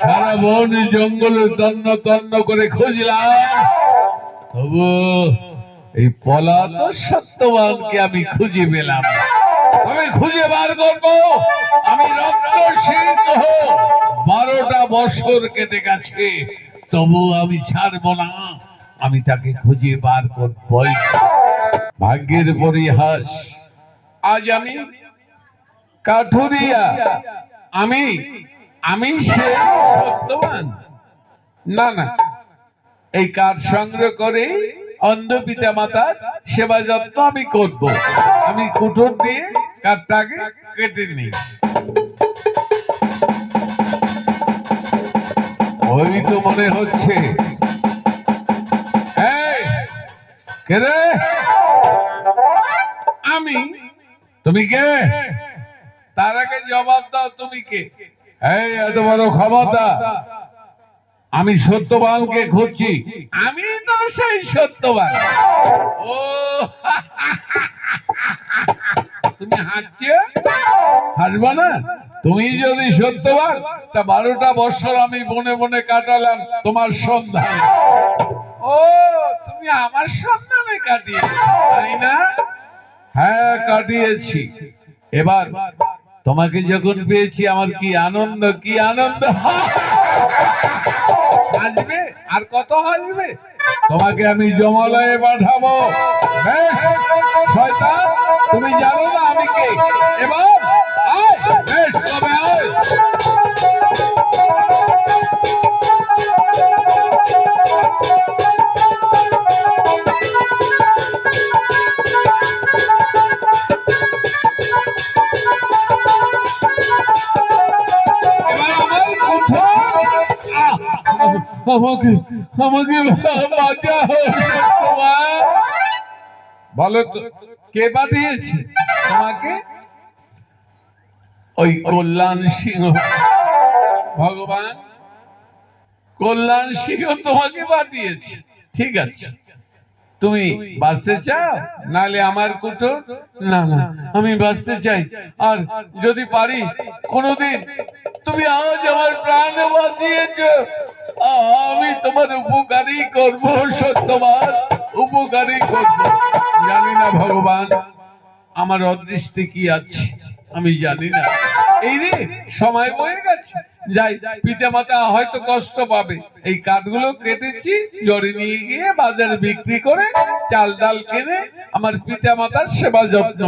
সারা বন জঙ্গল তন্ন তন্ন করে খুঁজলাম, তবু এই পলাতক সত্যবানকে আমি খুঁজে পেলাম। আমি খুঁজে বার করবো। আমি রক্ত সিংহ, 12টা বছর কেটে গেছে, তবু আমি ছাড়বো না। আমি তাকে খুঁজে বার করবই। ভাগ্যের পরিহাস, আজ আমি কাঠুরিয়া, আমি আমি সে সত্যবান। না না, এই কাঠ সংগ্রহ করে অন্ধ পিতা মাতার সেবা যত্ন আমি করব। আমি কুঠোর দিয়ে কাঠটাকে কেটে নিই। ওই তো মনে হচ্ছে। কে রে? আমি। তুমি কে? তার আগে জবাব দাও, তুমি কে? এই এত বড় ক্ষমতা! আমি সত্যবানকে খুঁজছি। আমি তো সেই সত্যবান। ও তুমি হাসছো? হাসবা না? তুমি যদি সত্যবান, তা 12টা বছর আমি বনে বনে কাটালাম তোমার সন্ধান। ও তুমি আমার সন্ধানে কাটিয়েছো, তাই না? হ্যাঁ, কাটিয়েছি। এবার তোমাকে যখন পেয়েছি আমার কি আনন্দ, কি আনন্দ! হাসবে আর কত হাসবে? তোমাকে আমি যমলয়ে পাঠাবো। বেশ শয়তান, তুমি জানো না আমি কে? এবার আয়, বেশ তবে আয়। আমাকে আমাকে বলো তো, কে পাঠিয়েছে তোমাকে? ওই কল্যাণ সিংহ, ভগবান কল্যাণ সিংহ তোমাকে পাঠিয়েছে। ঠিক আছে, তুমি বাঁচতে চাও, নালে আমার কুটো? না না, আমি বাঁচতে চাই। আর যদি পারি কোনোদিন, তুমি আজ আমার প্রাণ বাঁচিয়েছ, আমি তোমার উপকারী করবো সত্যবান, উপকারী করব। জানি না ভগবান আমার অদৃষ্টে কি আছে, আমি জানি না। এই রে, সময় বয়ে গেছে, যাই। পিতা মাতা হয়তো কষ্ট পাবে। এই কাঠগুলো কেটেছি, জড়ে নিয়ে গিয়ে বাজারে বিক্রি করে চাল ডাল কিনে আমার পিতা মাতার সেবা যত্ন